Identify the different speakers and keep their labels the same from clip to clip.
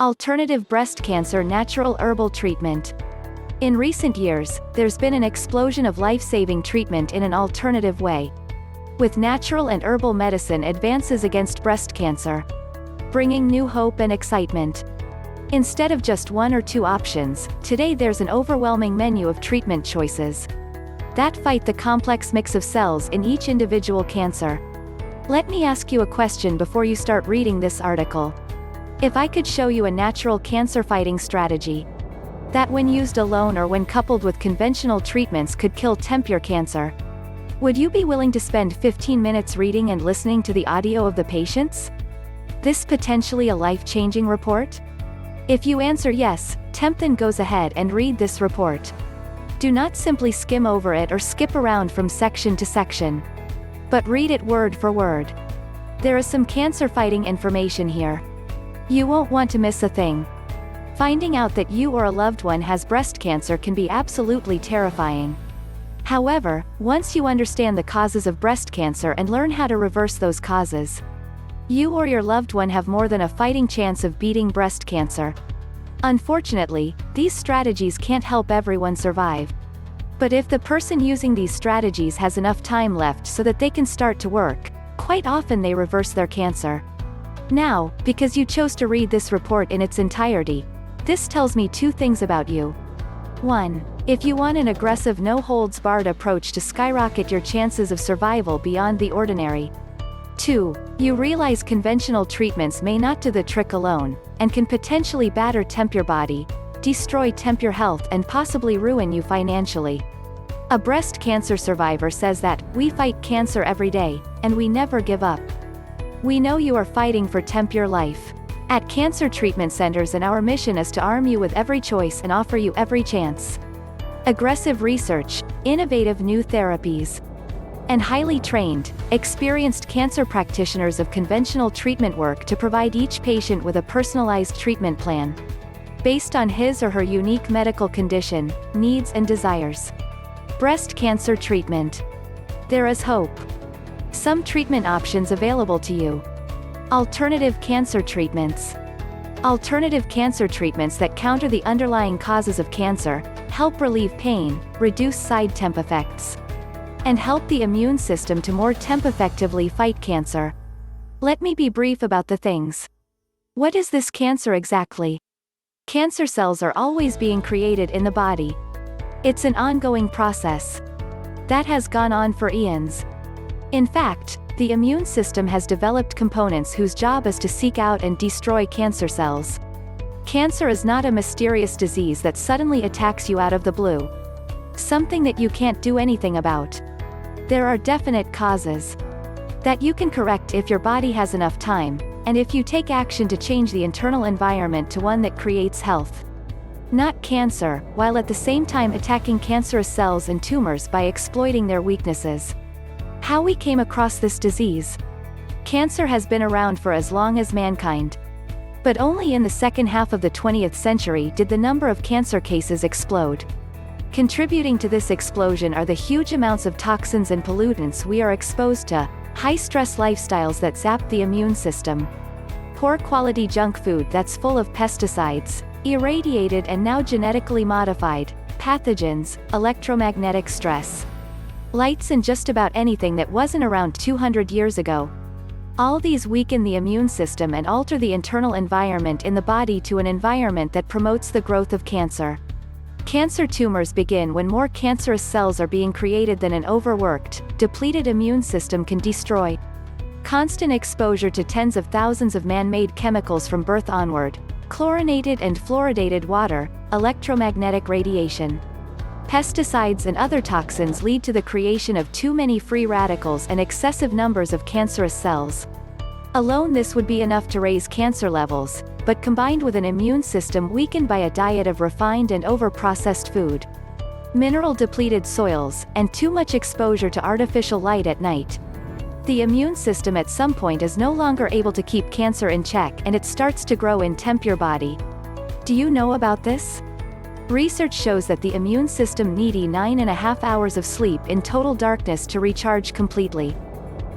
Speaker 1: Alternative breast cancer natural herbal treatment. In recent years, there's been an explosion of life-saving treatment in an alternative way. With natural and herbal medicine advances against breast cancer, bringing new hope and excitement. Instead of just one or two options, today there's an overwhelming menu of treatment choices that fight the complex mix of cells in each individual cancer. Let me ask you a question before you start reading this article. If I could show you a natural cancer-fighting strategy that when used alone or when coupled with conventional treatments could kill tumor cancer, would you be willing to spend 15 minutes reading and listening to the audio of the patients? This potentially a life-changing report? If you answer yes, then goes ahead and read this report. Do not simply skim over it or skip around from section to section, but read it word for word. There is some cancer-fighting information here. You won't want to miss a thing. Finding out that you or a loved one has breast cancer can be absolutely terrifying. However, once you understand the causes of breast cancer and learn how to reverse those causes, you or your loved one have more than a fighting chance of beating breast cancer. Unfortunately, these strategies can't help everyone survive. But if the person using these strategies has enough time left so that they can start to work, quite often they reverse their cancer. Now, because you chose to read this report in its entirety, this tells me two things about you. 1. If you want an aggressive no-holds-barred approach to skyrocket your chances of survival beyond the ordinary. 2. You realize conventional treatments may not do the trick alone, and can potentially batter your body, destroy your health and possibly ruin you financially. A breast cancer survivor says that, "We fight cancer every day, and we never give up." We know you are fighting for your life at cancer treatment centers, and our mission is to arm you with every choice and offer you every chance. Aggressive research, innovative new therapies, and highly trained, experienced cancer practitioners of conventional treatment work to provide each patient with a personalized treatment plan based on his or her unique medical condition, needs and desires. Breast cancer treatment. There is hope. Some treatment options available to you. Alternative cancer treatments. Alternative cancer treatments that counter the underlying causes of cancer, help relieve pain, reduce side effects, and help the immune system to more effectively fight cancer. Let me be brief about the things. What is this cancer exactly? Cancer cells are always being created in the body. It's an ongoing process that has gone on for eons. In fact, the immune system has developed components whose job is to seek out and destroy cancer cells. Cancer is not a mysterious disease that suddenly attacks you out of the blue. Something that you can't do anything about. There are definite causes that you can correct if your body has enough time, and if you take action to change the internal environment to one that creates health, not cancer, while at the same time attacking cancerous cells and tumors by exploiting their weaknesses. How we came across this disease. Cancer has been around for as long as mankind. But only in the second half of the 20th century did the number of cancer cases explode. Contributing to this explosion are the huge amounts of toxins and pollutants we are exposed to, high-stress lifestyles that zap the immune system, poor-quality junk food that's full of pesticides, irradiated and now genetically modified pathogens, electromagnetic stress, lights and just about anything that wasn't around 200 years ago. All these weaken the immune system and alter the internal environment in the body to an environment that promotes the growth of cancer. Cancer tumors begin when more cancerous cells are being created than an overworked, depleted immune system can destroy. Constant exposure to tens of thousands of man-made chemicals from birth onward, chlorinated and fluoridated water, electromagnetic radiation, pesticides and other toxins lead to the creation of too many free radicals and excessive numbers of cancerous cells. Alone this would be enough to raise cancer levels, but combined with an immune system weakened by a diet of refined and over-processed food, mineral-depleted soils, and too much exposure to artificial light at night, the immune system at some point is no longer able to keep cancer in check and it starts to grow in your body. Do you know about this? Research shows that the immune system needs 9.5 hours of sleep in total darkness to recharge completely.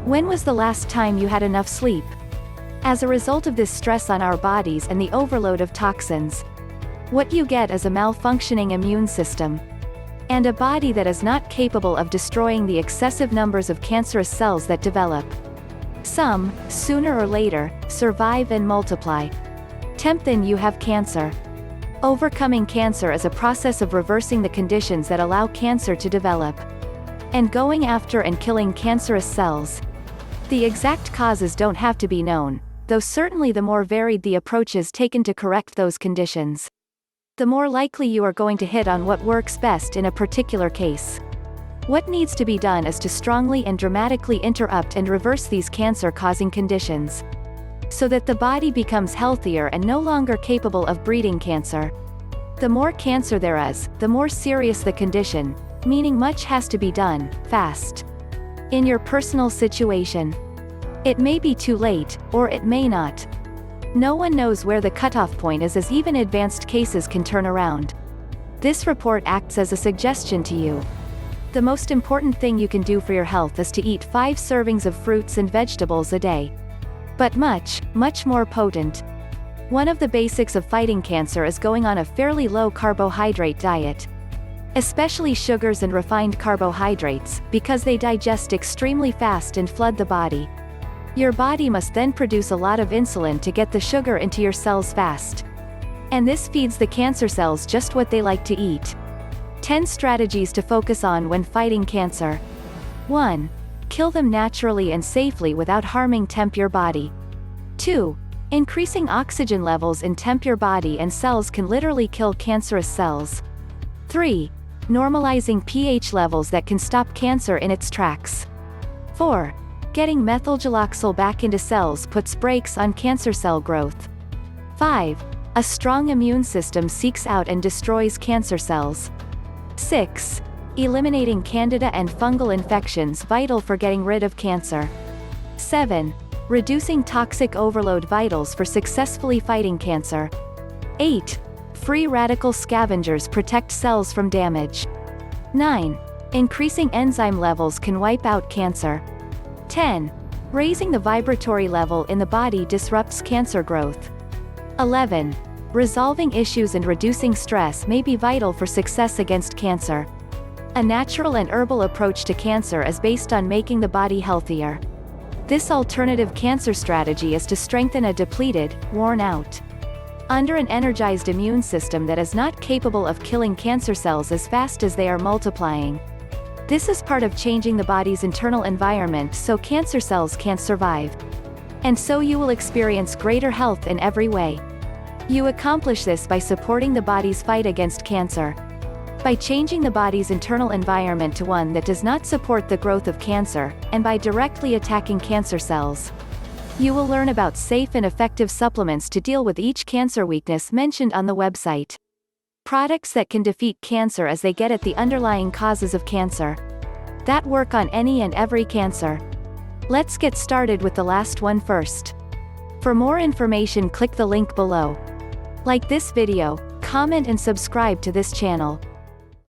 Speaker 1: When was the last time you had enough sleep? as a result of this stress on our bodies and the overload of toxins. What you get is a malfunctioning immune system, and a body that is not capable of destroying the excessive numbers of cancerous cells that develop. Some, sooner or later, survive and multiply. Then you have cancer. Overcoming cancer is a process of reversing the conditions that allow cancer to develop, and going after and killing cancerous cells. The exact causes don't have to be known, though certainly the more varied the approaches taken to correct those conditions, the more likely you are going to hit on what works best in a particular case. What needs to be done is to strongly and dramatically interrupt and reverse these cancer-causing conditions, so that the body becomes healthier and no longer capable of breeding cancer. The more cancer there is, the more serious the condition, meaning much has to be done, fast. In your personal situation, it may be too late, or it may not. No one knows where the cutoff point is, as even advanced cases can turn around. This report acts as a suggestion to you. The most important thing you can do for your health is to eat 5 servings of fruits and vegetables a day. But much, much more potent. One of the basics of fighting cancer is going on a fairly low carbohydrate diet, especially sugars and refined carbohydrates, because they digest extremely fast and flood the body. Your body must then produce a lot of insulin to get the sugar into your cells fast. And this feeds the cancer cells just what they like to eat. 10 strategies to focus on when fighting cancer. 1. Kill them naturally and safely without harming your body. 2. Increasing oxygen levels in your body and cells can literally kill cancerous cells. 3. Normalizing pH levels that can stop cancer in its tracks. 4. Getting methylglycoxyl back into cells puts brakes on cancer cell growth. 5. A strong immune system seeks out and destroys cancer cells. 6. Eliminating candida and fungal infections, vital for getting rid of cancer. 7. Reducing toxic overload, vitals for successfully fighting cancer. 8. Free radical scavengers protect cells from damage. 9. Increasing enzyme levels can wipe out cancer. 10. Raising the vibratory level in the body disrupts cancer growth. 11. Resolving issues and reducing stress may be vital for success against cancer. A natural and herbal approach to cancer is based on making the body healthier. This alternative cancer strategy is to strengthen a depleted, worn out, under an energized immune system that is not capable of killing cancer cells as fast as they are multiplying. This is part of changing the body's internal environment so cancer cells can't survive. And so you will experience greater health in every way. You accomplish this by supporting the body's fight against cancer. By changing the body's internal environment to one that does not support the growth of cancer, and by directly attacking cancer cells. You will learn about safe and effective supplements to deal with each cancer weakness mentioned on the website. Products that can defeat cancer as they get at the underlying causes of cancer, that work on any and every cancer. Let's get started with the last one first. For more information, click the link below. Like this video, comment and subscribe to this channel.